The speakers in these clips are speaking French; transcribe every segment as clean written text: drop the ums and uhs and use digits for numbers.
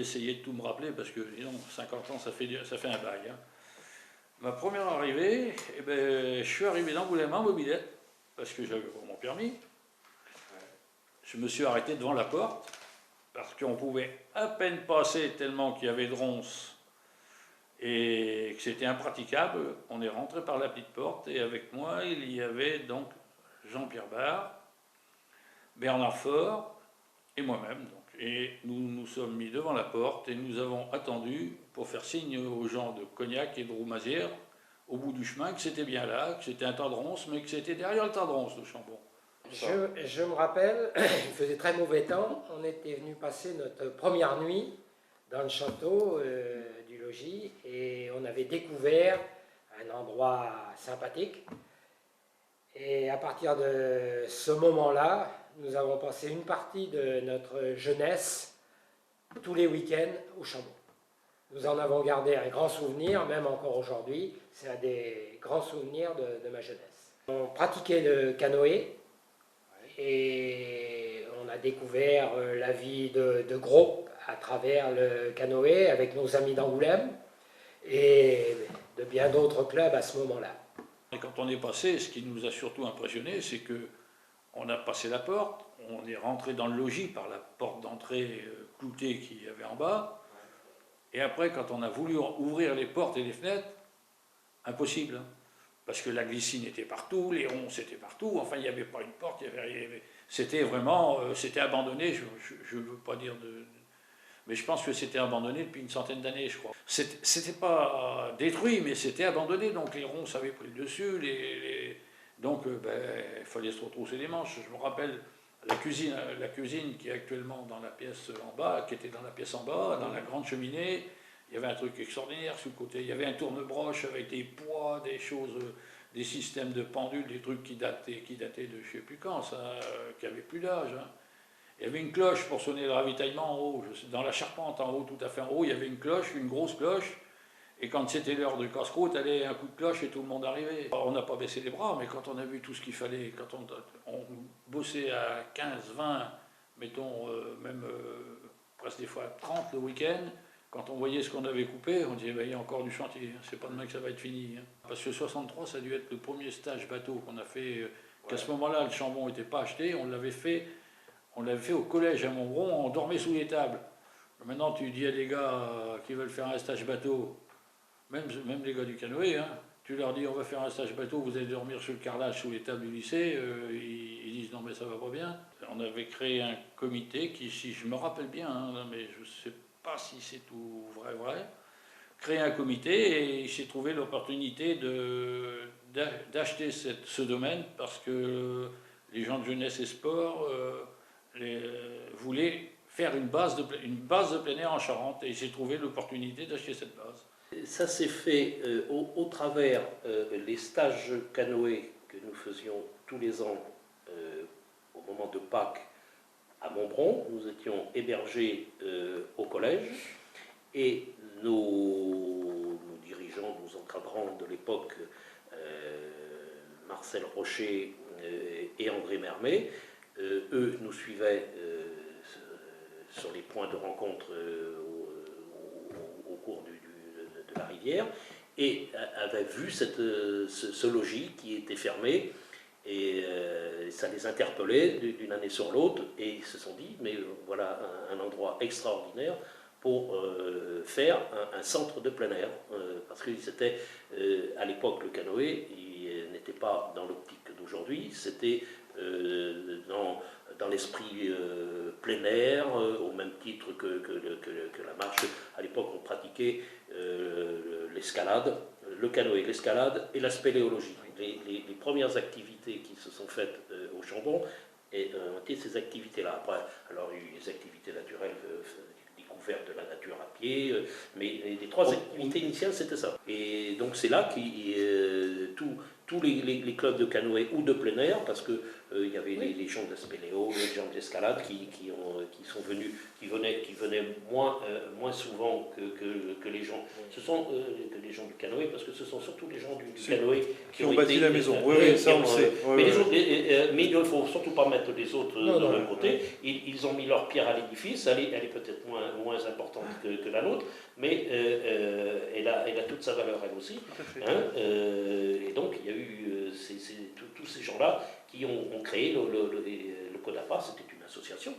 essayer de tout me rappeler parce que, disons, 50 ans, ça fait un bail. Hein. Ma première arrivée, eh ben, je suis arrivé d'Angoulême en mobilette, parce que j'avais pas mon permis. Je me suis arrêté devant la porte, parce qu'on pouvait à peine passer tellement qu'il y avait de ronces et que c'était impraticable. On est rentré par la petite porte et avec moi, il y avait donc Jean-Pierre Barre, Bernard Faure et moi-même. Et nous nous sommes mis devant la porte et nous avons attendu pour faire signe aux gens de Cognac et de Roumazières au bout du chemin que c'était bien là, que c'était un tas de ronces, mais que c'était derrière le tas de ronces, le Chambon. Je me rappelle, il faisait très mauvais temps, on était venu passer notre première nuit dans le château du logis et on avait découvert un endroit sympathique. Et à partir de ce moment-là, nous avons passé une partie de notre jeunesse tous les week-ends au Chambon. Nous en avons gardé un grand souvenir, même encore aujourd'hui. C'est un des grands souvenirs de ma jeunesse. On pratiquait le canoë et on a découvert la vie de groupe à travers le canoë avec nos amis d'Angoulême et de bien d'autres clubs à ce moment-là. Et quand on est passé, ce qui nous a surtout impressionné, c'est que on a passé la porte, on est rentré dans le logis par la porte d'entrée cloutée qu'il y avait en bas, et après, quand on a voulu ouvrir les portes et les fenêtres, impossible, hein, parce que la glycine était partout, les ronces étaient partout, enfin il n'y avait pas une porte, c'était vraiment, c'était abandonné, je ne veux pas dire de... Mais je pense que c'était abandonné depuis une centaine d'années, je crois. C'était pas détruit, mais c'était abandonné, donc les ronces avaient pris le dessus, donc il fallait se retrousser les manches. Je me rappelle la cuisine qui est actuellement dans la pièce en bas, qui était dans la pièce en bas, dans la grande cheminée, il y avait un truc extraordinaire sur le côté. Il y avait un tourne-broche avec des poids, des choses, des systèmes de pendules, des trucs qui dataient de je ne sais plus quand, ça, qui n'avaient plus d'âge. Hein. Il y avait une cloche pour sonner le ravitaillement en haut. Dans la charpente en haut, tout à fait en haut, il y avait une cloche, une grosse cloche. Et quand c'était l'heure de casse-croûte, allait un coup de cloche et tout le monde arrivait. Alors, on n'a pas baissé les bras, mais quand on a vu tout ce qu'il fallait, quand on bossait à 15, 20, mettons même presque des fois 30 le week-end, quand on voyait ce qu'on avait coupé, on disait, il y a encore du chantier, c'est pas demain que ça va être fini. Hein. Parce que 63, ça a dû être le premier stage bateau qu'on a fait, qu'à ce moment-là, le chambon n'était pas acheté, on l'avait fait au collège à Montbron, on dormait sous les tables. Maintenant, tu dis à des gars qui veulent faire un stage bateau, même les gars du canoë, hein, tu leur dis on va faire un stage bateau, vous allez dormir sur le carrelage sous les tables du lycée, ils disent non mais ça va pas bien. On avait créé un comité qui, si je me rappelle bien, hein, mais je sais pas si c'est tout vrai, créé un comité et il s'est trouvé l'opportunité d'acheter ce domaine parce que les gens de jeunesse et sport voulaient faire une base de plein air en Charente et il s'est trouvé l'opportunité d'acheter cette base. Ça s'est fait au travers les stages canoë que nous faisions tous les ans au moment de Pâques à Montbron. Nous étions hébergés au collège et nos dirigeants, nos encadrants de l'époque, Marcel Rocher et André Mermet, eux nous suivaient sur les points de rencontre au cours de la rivière et avaient vu ce logis qui était fermé et ça les interpellait d'une année sur l'autre et ils se sont dit mais voilà un endroit extraordinaire pour faire un centre de plein air parce que c'était à l'époque le canoë il n'était pas dans l'optique d'aujourd'hui, c'était dans l'esprit plein air, au même titre que la marche. À l'époque, on pratiquait l'escalade, le canoë, l'escalade et la spéléologie. Les premières activités qui se sont faites au Chambon ont été ces activités-là. Après, alors, il y a eu les activités naturelles, découverte de la nature à pied, mais les trois activités initiales, c'était ça. Et donc, c'est là que tous les clubs de canoë ou de plein air, parce que il y avait les gens de spéléo, les gens d'escalade qui sont venus, qui venaient moins souvent que les gens. Ce sont que les gens du canoë, parce que ce sont surtout les gens du canoë qui ont bâti la maison. Oui, ça on le sait. Mais il ne faut surtout pas mettre les autres de leur côté. Ils ont mis leur pierre à l'édifice, elle est peut-être moins importante que la nôtre, mais elle a toute sa valeur elle aussi. Et donc il y a eu tous ces gens-là qui ont créé le CODAPA. C'était une association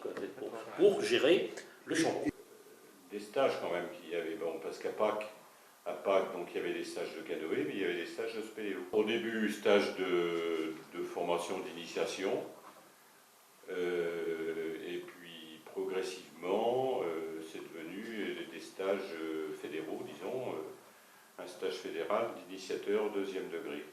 pour gérer le Chambon. Des stages quand même qu'il y avait, bon, parce qu'à Pâques, donc il y avait des stages de canoë, mais il y avait des stages de spéléo. Au début, stage de formation d'initiation, et puis progressivement, c'est devenu des stages fédéraux, disons, un stage fédéral d'initiateur deuxième degré.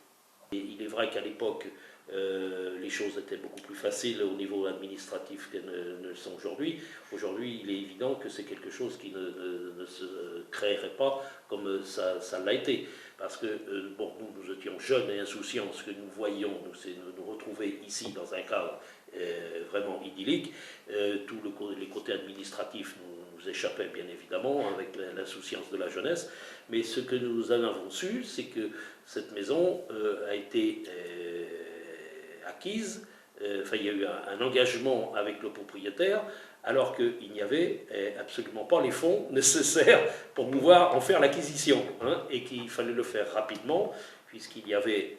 Et il est vrai qu'à l'époque, les choses étaient beaucoup plus faciles au niveau administratif qu'elles ne le sont aujourd'hui. Aujourd'hui, il est évident que c'est quelque chose qui ne se créerait pas comme ça l'a été. Parce que nous étions jeunes et insouciants, ce que nous voyions, c'est nous retrouver ici dans un cadre vraiment idyllique. Tous les côtés administratifs nous échappaient bien évidemment avec l'insouciance de la jeunesse. Mais ce que nous en avons su, c'est que cette maison a été acquise, il y a eu un engagement avec le propriétaire, alors qu'il n'y avait absolument pas les fonds nécessaires pour pouvoir en faire l'acquisition, et qu'il fallait le faire rapidement, puisqu'il y avait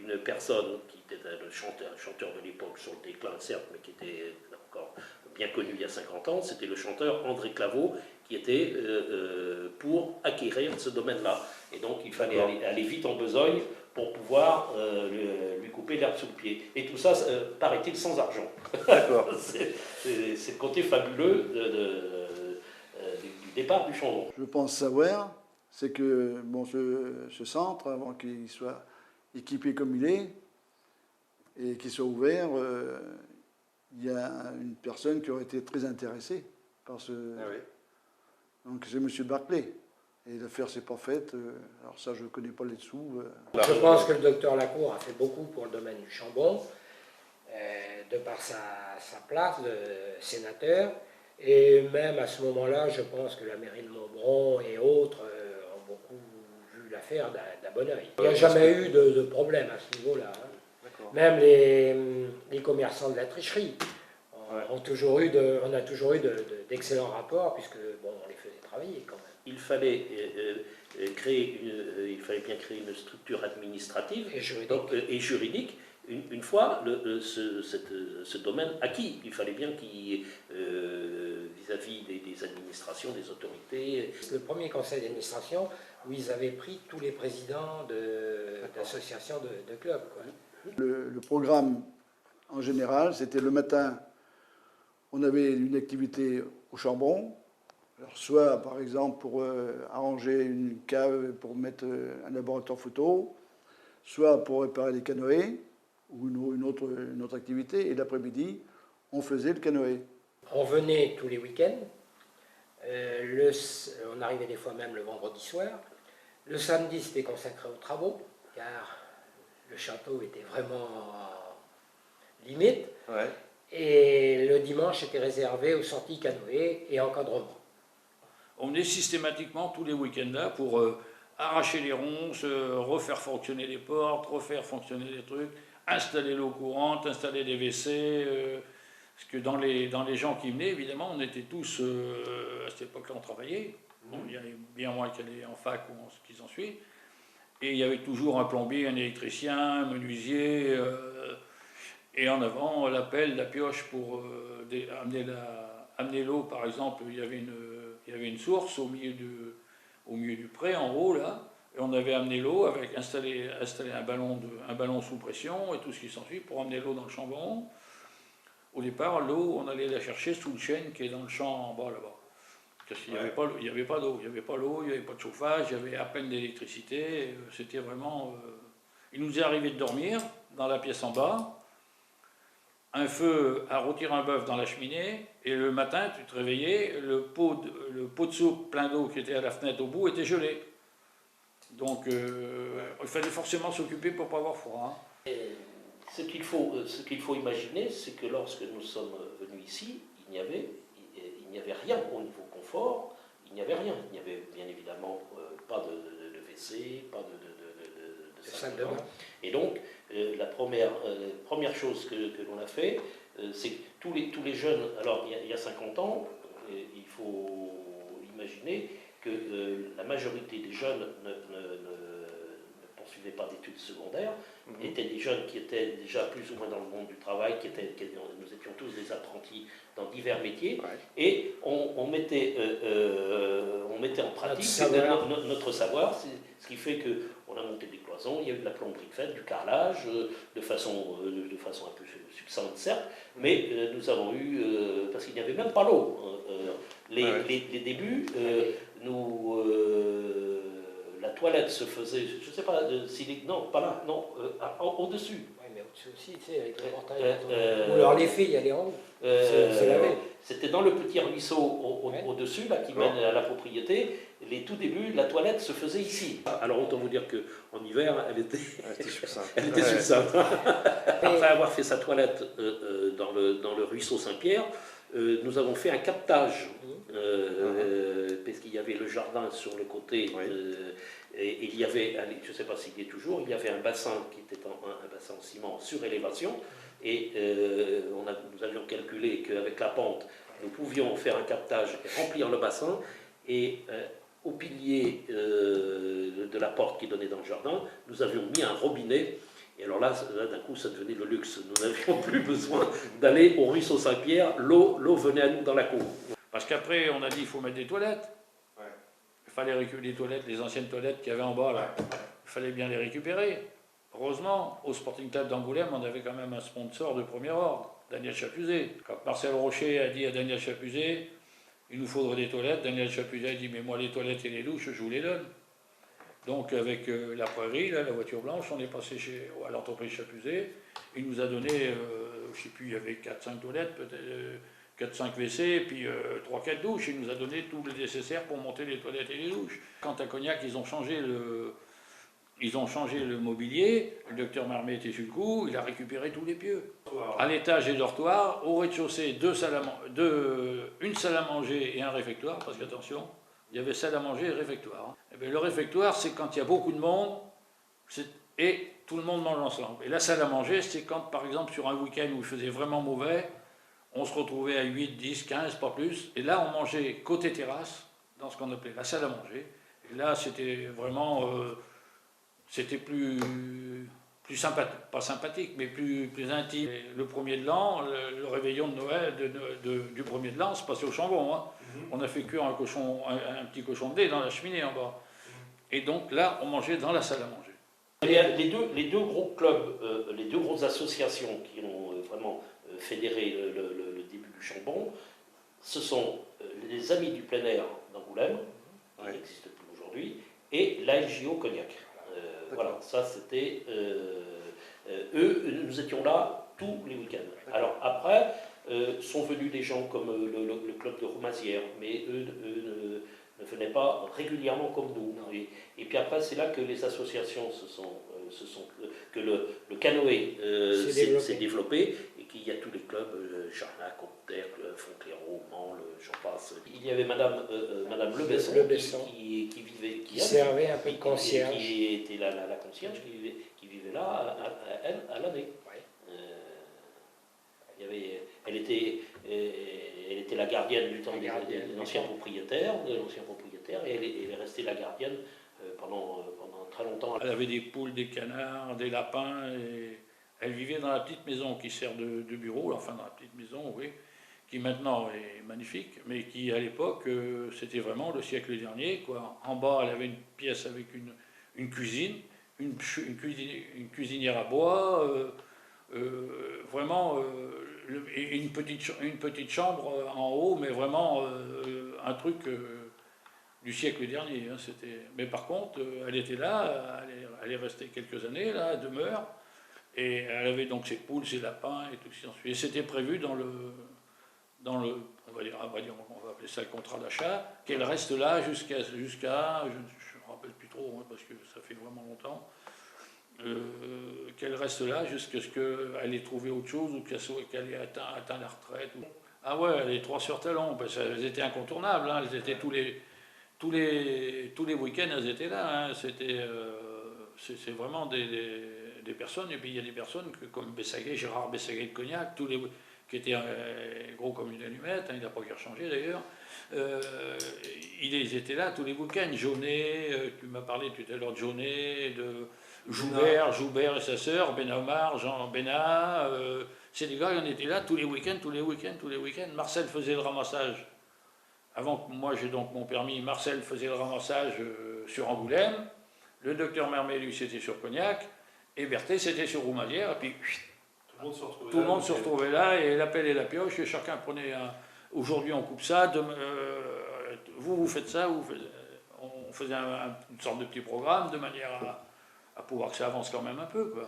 une personne qui était un chanteur de l'époque sur le déclin, certes, mais qui était encore bien connu il y a 50 ans, c'était le chanteur André Claveau, qui était pour acquérir ce domaine-là. Et donc il fallait aller vite en besogne pour pouvoir lui couper l'herbe sous le pied. Et tout ça, paraît-il, sans argent. D'accord. C'est le côté fabuleux du départ du Chambon. Je pense savoir, c'est que ce centre, avant qu'il soit équipé comme il est, et qu'il soit ouvert, il y a une personne qui aurait été très intéressée par ce... Ah oui. Donc c'est M. Barclay. Et l'affaire s'est pas faite. Alors ça, je ne connais pas les dessous. Je pense que le docteur Lacour a fait beaucoup pour le domaine du Chambon, de par sa place de sénateur. Et même à ce moment-là, je pense que la mairie de Montbron et autres ont beaucoup vu l'affaire d'un bon oeil. Il n'y a jamais eu de problème à ce niveau-là. Même les commerçants de la tricherie on a toujours eu d'excellents rapports, puisque on les faisait travailler quand même. Il fallait bien créer une structure administrative et juridique une fois ce domaine acquis. Il fallait bien qu'il y ait vis-à-vis des administrations, des autorités. C'est le premier conseil d'administration où ils avaient pris tous les présidents d'associations de clubs, quoi. Le programme en général, c'était le matin, on avait une activité au Chambon. Alors, soit, par exemple, pour arranger une cave pour mettre un laboratoire photo, soit pour réparer les canoës, ou une autre activité. Et l'après-midi, on faisait le canoë. On venait tous les week-ends. On arrivait des fois même le vendredi soir. Le samedi, c'était consacré aux travaux, car le château était vraiment limite. Ouais. Et le dimanche, était réservé aux sorties canoë et encadrement. On venait systématiquement tous les week-ends là pour arracher les ronces, refaire fonctionner les portes, refaire fonctionner les trucs, installer l'eau courante, installer des WC. Parce que dans les gens qui venaient, évidemment, on était tous, à cette époque-là, on travaillait. Bon, il y avait bien moins qui allaient en fac ou en ce qui s'ensuit. Et il y avait toujours un plombier, un électricien, un menuisier, et en avant la pelle, la pioche pour amener l'eau. Par exemple, il y avait une source au milieu du pré, en haut, là, et on avait amené l'eau avec installé un ballon sous pression et tout ce qui s'ensuit pour amener l'eau dans le Chambon. Au départ, l'eau, on allait la chercher sous le chêne qui est dans le champ en bas, là-bas. Parce qu'il n'y avait pas d'eau, il n'y avait pas de chauffage, il y avait à peine d'électricité. C'était vraiment... Il nous est arrivé de dormir dans la pièce en bas, un feu à rôtir un bœuf dans la cheminée, et le matin, tu te réveillais, le pot de soupe plein d'eau qui était à la fenêtre au bout était gelé. Donc il fallait forcément s'occuper pour ne pas avoir froid. Ce qu'il faut imaginer, c'est que lorsque nous sommes venus ici, il n'y avait rien au niveau confort, il n'y avait rien. Il n'y avait bien évidemment pas de WC, pas de salle de bain. Et donc, la première chose que l'on a fait, c'est que tous les jeunes, alors il y a 50 ans, il faut imaginer que la majorité des jeunes ne poursuivaient pas d'études secondaires, étaient des jeunes qui étaient déjà plus ou moins dans le monde du travail, nous étions tous des apprentis dans divers métiers, et on mettait en pratique notre savoir, ce qui fait qu'on a monté des cloisons, il y a eu de la plomberie faite, du carrelage, de façon un peu succincte certes, mais nous avons eu, parce qu'il n'y avait même pas l'eau, les débuts, la toilette se faisait, je ne sais pas, non, pas là, non, au-dessus. Oui, mais au-dessus aussi, tu sais, avec les portails. Ou alors les filles allaient en haut. C'est la même. C'était dans le petit ruisseau au-dessus, là, qui mène à la propriété. Les tout débuts, la toilette se faisait ici. Alors autant vous dire qu'en hiver, elle était succincte. Après avoir fait sa toilette dans le ruisseau Saint-Pierre, nous avons fait un captage, parce qu'il y avait le jardin sur le côté, et il y avait, je ne sais pas s'il y est toujours, il y avait un bassin qui était un bassin en ciment sur élévation, et nous avions calculé qu'avec la pente, nous pouvions faire un captage et remplir le bassin, et au pilier de la porte qui donnait dans le jardin, nous avions mis un robinet. Et alors là d'un coup, ça devenait le luxe. Nous n'avions plus besoin d'aller au ruisseau Saint-Pierre. L'eau venait à nous dans la cour. Parce qu'après, on a dit qu'il faut mettre des toilettes. Il fallait récupérer les toilettes, les anciennes toilettes qu'il y avait en bas, là. Il fallait bien les récupérer. Heureusement, au Sporting Club d'Angoulême, on avait quand même un sponsor de premier ordre, Daniel Chapuzet. Quand Marcel Rocher a dit à Daniel Chapuzet, il nous faudrait des toilettes, Daniel Chapuzet a dit, mais moi les toilettes et les douches, je vous les donne. Donc avec la prairie, là, la voiture blanche, on est passé à l'entreprise Chapuzet. Il nous a donné, je ne sais plus, il y avait 4-5 toilettes, peut-être 4-5 WC, puis 3-4 douches. Il nous a donné tout le nécessaire pour monter les toilettes et les douches. Quand à Cognac, ils ont changé le mobilier, le docteur Marmet était sur le coup, il a récupéré tous les pieux. À l'étage et dortoir, au rez-de-chaussée, une salle à manger et un réfectoire, parce qu'attention, il y avait salle à manger et réfectoire. Et bien, le réfectoire, c'est quand il y a beaucoup de monde et tout le monde mange ensemble. Et la salle à manger, c'est quand, par exemple, sur un week-end où il faisait vraiment mauvais, on se retrouvait à 8, 10, 15, pas plus. Et là, on mangeait côté terrasse, dans ce qu'on appelait la salle à manger. Et là, c'était vraiment... c'était plus sympathique, pas sympathique, mais plus intime. Et le premier de l'an, le réveillon de Noël, du premier de l'an, se passait au Chambon. Hein. On a fait cuire un petit cochon de lait dans la cheminée en bas. Et donc là, on mangeait dans la salle à manger. Les deux gros clubs, les deux grosses associations qui ont vraiment fédéré le début du Chambon, ce sont les Amis du plein air d'Angoulême, qui n'existent plus aujourd'hui, et l'ALJO Cognac. Voilà, ça c'était... nous étions là tous les week-ends. Alors après, sont venus des gens comme le club de Roumazières, mais eux ne venaient pas régulièrement comme nous. Et puis après, c'est là que les associations que le canoë s'est développé, et qu'il y a tous les clubs, Jarnac, Auxerre, Fontclairo, Mans, j'en passe. Il y avait Madame Lebesson qui vivait, qui servait un peu de concierge, qui était la concierge, qui vivait là à l'année. Elle était la gardienne du temps de l'ancien propriétaire, et elle est restée la gardienne pendant très longtemps. Elle avait des poules, des canards, des lapins, et elle vivait dans la petite maison qui sert de bureau, enfin dans la petite maison, oui, qui maintenant est magnifique, mais qui à l'époque, c'était vraiment le siècle dernier, quoi. En bas, elle avait une pièce avec une cuisine, une cuisinière à bois, vraiment une petite chambre en haut, mais vraiment un truc du siècle dernier. Hein, mais par contre, elle était là, elle est restée quelques années là, elle demeure, et elle avait donc ses poules, ses lapins et tout ce qui s'ensuit. Et c'était prévu dans le on va appeler ça le contrat d'achat, qu'elle reste là jusqu'à je ne me rappelle plus trop, hein, parce que ça fait vraiment longtemps. qu'elle reste là jusqu'à ce qu'elle ait trouvé autre chose ou qu'elle ait atteint la retraite. Ah ouais, les 3 sœurs Talon, parce qu'elles étaient incontournables, hein, elles étaient tous les week-ends, elles étaient là. Hein, c'est vraiment des personnes, et puis il y a des personnes comme Bessaguet, Gérard Bessaguet de Cognac, qui était gros comme une allumette, hein, il n'a pas guère changé d'ailleurs. Ils étaient là tous les week-ends. Jaunet, tu m'as parlé tout à l'heure de Jaunet, de Joubert et sa sœur, Benamar, Jean Bénat. C'est des gars, ils en étaient là tous les week-ends. Marcel faisait le ramassage. Avant que moi j'ai donc mon permis, Marcel faisait le ramassage sur Angoulême. Le docteur Mermet, lui, c'était sur Cognac. Et Berthet, c'était sur Roumazières. Et puis, tout le monde se retrouvait là, et la pelle et la pioche, et chacun prenait un. Aujourd'hui, on coupe ça, vous faites ça, on faisait une sorte de petit programme de manière à pouvoir que ça avance quand même un peu. Quoi.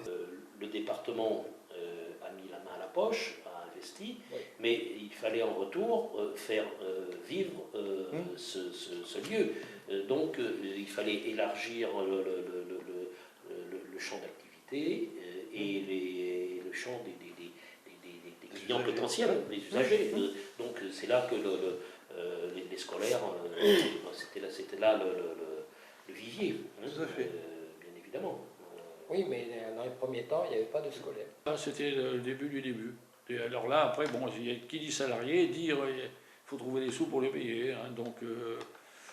Le département a mis la main à la poche, a investi, mais il fallait en retour faire vivre ce lieu. Donc, il fallait élargir le champ d'activité et le champ des clients potentiels, des usagers. Donc c'est là que les scolaires, c'était là le vivier, hein, Tout à fait. bien évidemment. Oui, mais dans les premiers temps, il n'y avait pas de scolaire. C'était le début du début. Et alors là, après, bon, qui dit salarié, il faut trouver des sous pour les payer. Hein, donc,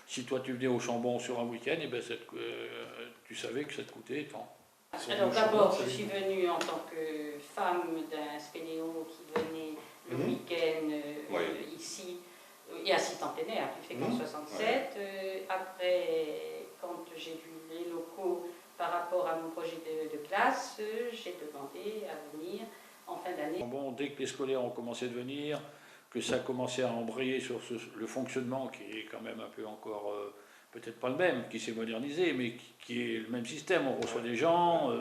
si toi tu venais au Chambon sur un week-end, eh ben, tu savais que ça te coûtait tant. Alors d'abord, je suis venue en tant que femme d'un spéléo qui venait le week-end ici, et assistante-centenaire, qui fait qu'en 67. Après, quand j'ai vu les locaux par rapport à mon projet de classe, j'ai demandé à venir en fin d'année. Bon, dès que les scolaires ont commencé de venir, que ça a commencé à embrayer sur le fonctionnement qui est quand même un peu encore... peut-être pas le même, qui s'est modernisé, mais qui est le même système. On reçoit des gens,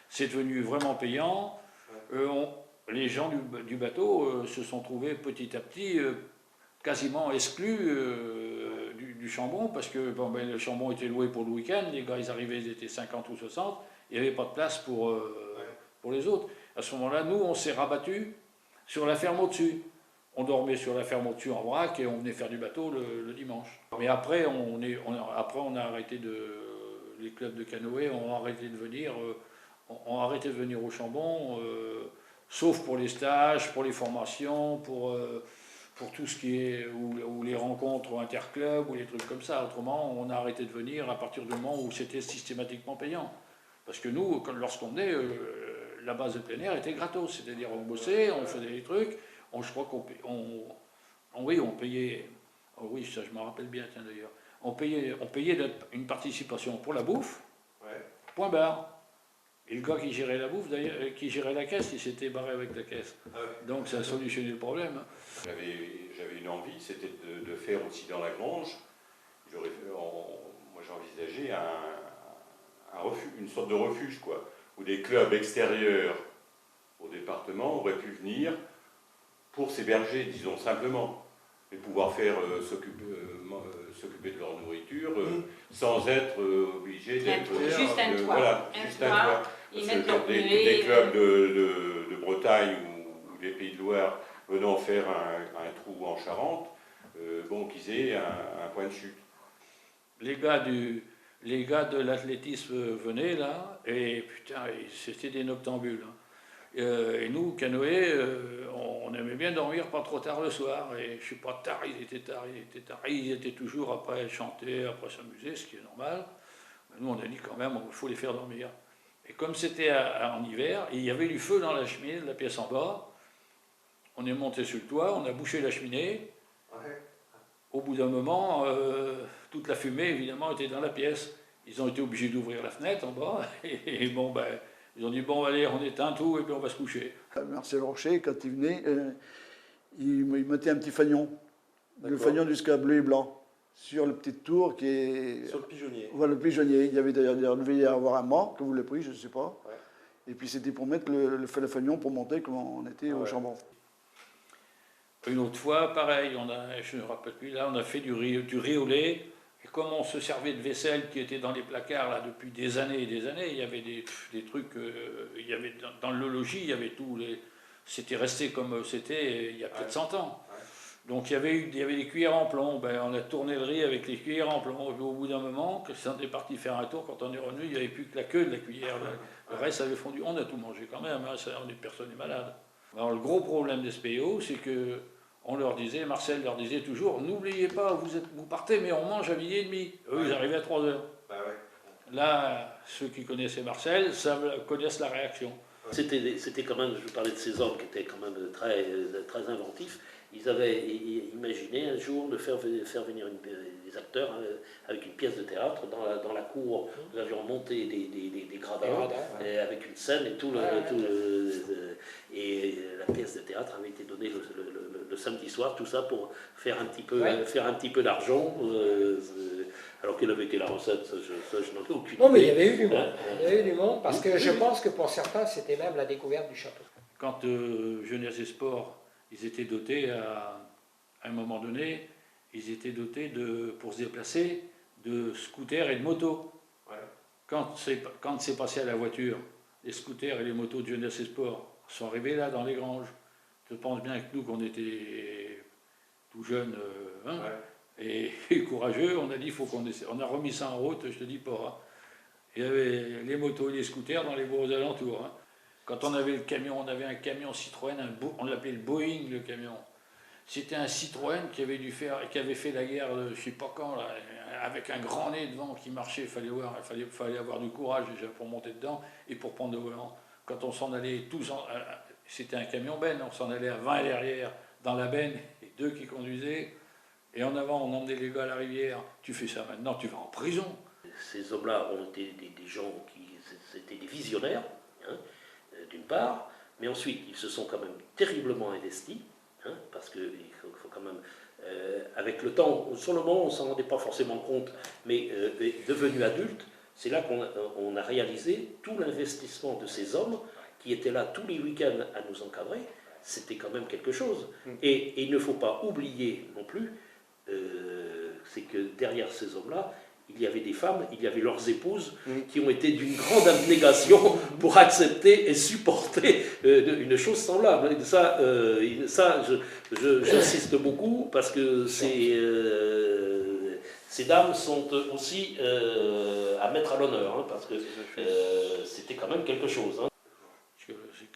c'est devenu vraiment payant. Les gens du bateau se sont trouvés petit à petit quasiment exclus du Chambon, parce que le Chambon était loué pour le week-end, les gars ils arrivaient, ils étaient 50 ou 60, il n'y avait pas de place pour les autres. À ce moment-là, nous, on s'est rabattu sur la ferme au-dessus. On dormait sur la ferme au-dessus en vrac et on venait faire du bateau le dimanche. Mais après, on a arrêté les clubs de canoë ont arrêté de venir, au Chambon, sauf pour les stages, pour les formations, pour tout ce qui est ou les rencontres interclubs ou les trucs comme ça. Autrement, on a arrêté de venir à partir du moment où c'était systématiquement payant. Parce que nous, lorsqu'on venait, la base de plein air était gratos, c'est-à-dire on bossait, on faisait des trucs. Je crois qu'on payait, oui, ça je me rappelle bien, tiens d'ailleurs, on payait une participation pour la bouffe, point barre. Et le gars qui gérait la bouffe, d'ailleurs, qui gérait la caisse, il s'était barré avec la caisse. Donc ça a solutionné le problème. J'avais une envie, c'était de faire aussi dans la grange. Moi j'envisageais une sorte de refuge, quoi, où des clubs extérieurs au département auraient pu venir pour s'héberger, disons simplement, et pouvoir faire s'occuper de leur nourriture sans être obligés d'être... Juste un toit. Voilà, juste un toit. Des clubs de Bretagne ou des Pays de Loire venant faire un trou en Charente, qu'ils aient un point de chute. Les gars de l'athlétisme venaient là, et putain, c'était des noctambules. Hein. Et nous, canoë, on aimait bien dormir pas trop tard le soir. Et je sais pas, tard, ils étaient tard. Ils étaient toujours après chanter, après s'amuser, ce qui est normal. Mais nous, on a dit quand même, il faut les faire dormir. Et comme c'était en hiver, il y avait du feu dans la cheminée de la pièce en bas. On est monté sur le toit, on a bouché la cheminée. Au bout d'un moment, toute la fumée, évidemment, était dans la pièce. Ils ont été obligés d'ouvrir la fenêtre en bas. Et bon, ben... Ils ont dit, bon, allez, on éteint tout et puis on va se coucher. Marcel Rocher, quand il venait, il mettait un petit fanion. Le fanion du Scat bleu et blanc. Sur la petite tour qui est... Sur le pigeonnier. Voilà, le pigeonnier. Il y avait d'ailleurs, devait y avoir un mât, que vous l'avez pris, je ne sais pas. Ouais. Et puis c'était pour mettre le fanion pour monter quand on était au Chambon. Une autre fois, pareil, je ne me rappelle plus, là, on a fait du riz au lait Et comme on se servait de vaisselle qui était dans les placards là depuis des années et des années, il y avait des trucs, il y avait dans le logis, il y avait tous les, c'était resté comme c'était il y a peut-être 100 ans. Donc il y avait des cuillères en plomb, ben, on a tourné le riz avec les cuillères en plomb. Et au bout d'un moment, quand on est parti faire un tour, quand on est revenu, il n'y avait plus que la queue de la cuillère. Le reste avait fondu. On a tout mangé quand même, hein, personne n'est malade. Alors le gros problème des SPO, c'est que on leur disait, Marcel leur disait toujours, n'oubliez pas, vous partez, mais on mange à 12h30. Eux, ils arrivaient à 3h. Là, ceux qui connaissaient Marcel connaissent la réaction. C'était quand même, je parlais de ces hommes qui étaient quand même très, très inventifs. Ils avaient imaginé un jour de faire venir des acteurs avec une pièce de théâtre dans la cour. Nous avions monté des gradins avec une scène et et la pièce de théâtre avait été donnée le samedi soir, tout ça pour faire un petit peu d'argent. Alors quelle avait été la recette, ça je n'en ai aucune idée. Non, mais il y avait eu du monde. Il y avait eu du monde parce que je pense que pour certains, c'était même la découverte du château. Quand Jeunesse et Sport, ils étaient dotés à un moment donné, ils étaient dotés pour se déplacer de scooters et de motos. Ouais. Quand c'est passé à la voiture, les scooters et les motos de Jeunesse et Sport sont arrivés là dans les granges. Je pense bien que nous, qu'on était tout jeunes et courageux, on a dit faut qu'on essaie. On a remis ça en route, je te dis pas. Hein. Il y avait les motos et les scooters dans les bois aux alentours. Hein. Quand on avait le camion, on avait un camion Citroën, on l'appelait le Boeing, le camion. C'était un Citroën qui avait fait la guerre, je ne sais pas quand, là, avec un grand nez devant qui marchait. Il fallait avoir du courage déjà pour monter dedans et pour prendre le volant. Quand on s'en allait tous, c'était un camion benne, on s'en allait à 20 derrière dans la benne, et 2 qui conduisaient. Et en avant, on emmenait les gars à la rivière. Tu fais ça maintenant, tu vas en prison. Ces hommes-là ont été des gens c'était des visionnaires. Hein, d'une part, mais ensuite ils se sont quand même terriblement investis, hein, parce qu'il faut quand même, avec le temps, sur le moment on ne s'en rendait pas forcément compte, mais devenu adulte, c'est là qu'on a réalisé tout l'investissement de ces hommes qui étaient là tous les week-ends à nous encadrer. C'était quand même quelque chose. Et il ne faut pas oublier non plus, c'est que derrière ces hommes-là, il y avait des femmes, il y avait leurs épouses qui ont été d'une grande abnégation pour accepter et supporter une chose semblable. Et ça, j'insiste beaucoup parce que ces dames sont aussi à mettre à l'honneur, hein, parce que c'était quand même quelque chose. Hein.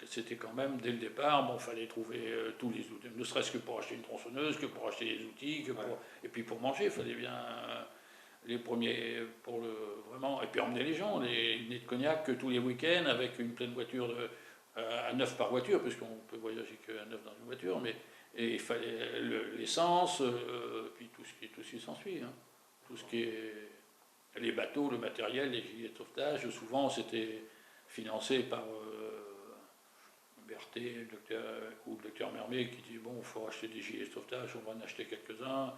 C'était quand même, dès le départ, il fallait trouver tous les outils, ne serait-ce que pour acheter une tronçonneuse, que pour acheter des outils, et puis pour manger, il fallait bien... les premiers vraiment, et puis emmener les gens, les nez de cognac que tous les week-ends avec une pleine voiture à 9 par voiture, puisqu'on peut voyager qu'à 9 dans une voiture, et il fallait l'essence, puis tout ce qui s'ensuit, hein. Tout ce qui est les bateaux, le matériel, les gilets de sauvetage, souvent c'était financé par Berthet ou le docteur Mermet qui dit bon, il faut acheter des gilets de sauvetage, on va en acheter quelques-uns.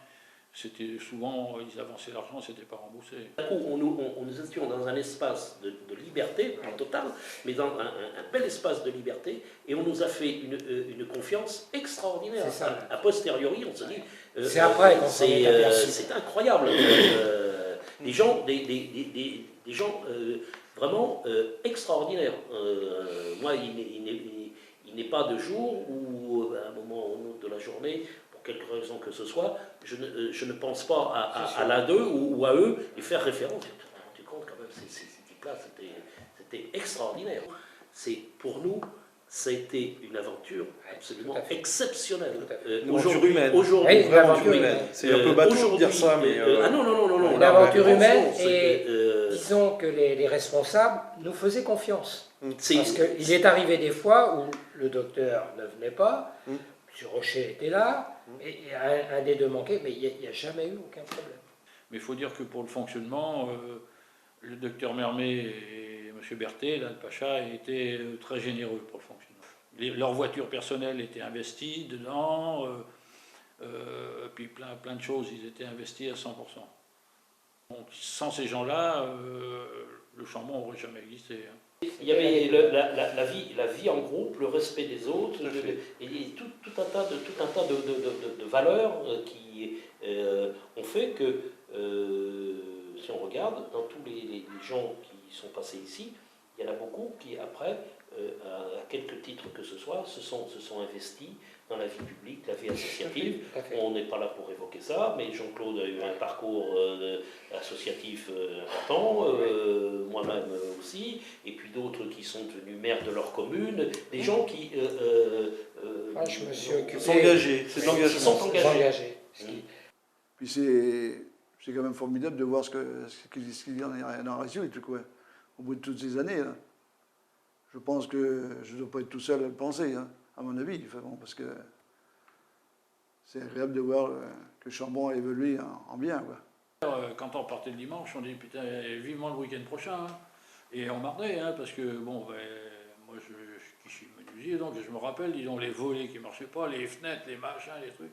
C'était souvent, ils avançaient l'argent, c'était pas remboursé. Nous étions dans un espace de liberté totale, mais dans un bel espace de liberté, et on nous a fait une confiance extraordinaire. A posteriori, on se dit... c'est après qu'on s'en est aperçu. C'est incroyable. Des gens vraiment extraordinaires. Moi, il n'est pas de jour où, à un moment ou un autre de la journée, quelque raison que ce soit, je ne pense pas à l'un d'eux ou à eux et faire référence. Tu te rends compte quand même, ces types-là, c'était extraordinaire. Pour nous, ça a été une aventure absolument exceptionnelle. Une aventure humaine. Aujourd'hui, une aventure humaine. C'est un peu bateau de dire ça, mais... non. Une aventure humaine, et disons que les responsables nous faisaient confiance. Parce qu'il est arrivé des fois où le docteur ne venait pas, M. Rocher était là, et un des deux manquait, mais il n'y a jamais eu aucun problème. Mais il faut dire que pour le fonctionnement, le docteur Mermet et M. Berthet, là, le Pacha, étaient très généreux pour le fonctionnement. Leurs voitures personnelles étaient investies dedans, puis plein de choses, ils étaient investis à 100%. Donc, sans ces gens-là, le Chambon n'aurait jamais existé. Hein. Il y avait la vie en groupe, le respect des autres, et tout un tas de valeurs qui ont fait que si on regarde, dans tous les gens qui sont passés ici, il y en a beaucoup qui, après, à quelques titres que ce soit, se sont investis dans la vie publique, la vie associative. On n'est pas là pour évoquer ça, mais Jean-Claude a eu un parcours associatif important, moi-même aussi, et puis d'autres qui sont devenus maires de leur commune, des gens qui je me suis occupé. S'engager, c'est de l'engagement. sont engagés. Puis c'est quand même formidable de voir ce qu'il y en a dans la réussite, quoi. Au bout de toutes ces années, là. Je pense que je ne dois pas être tout seul à le penser, hein, à mon avis, parce que c'est agréable de voir que Chambon a évolué en bien, quoi. Quand on partait le dimanche, on dit putain, vivement le week-end prochain. Hein. Et on marnait, hein, parce que bon, ben, moi je suis menuisier, donc je me rappelle, disons, les volets qui ne marchaient pas, les fenêtres, les machins, les trucs.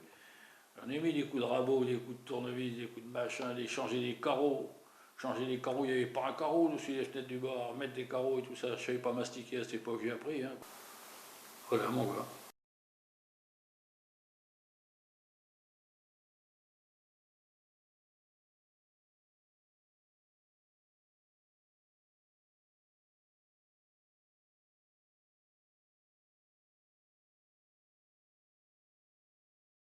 J'en ai mis des coups de rabot, des coups de tournevis, des coups de machin, changer des carreaux. Changer les carreaux, il n'y avait pas un carreau dessus les fenêtres du bar, mettre des carreaux et tout ça, je ne savais pas mastiquer à cette époque, j'ai appris. Hein. Voilà, mon gars.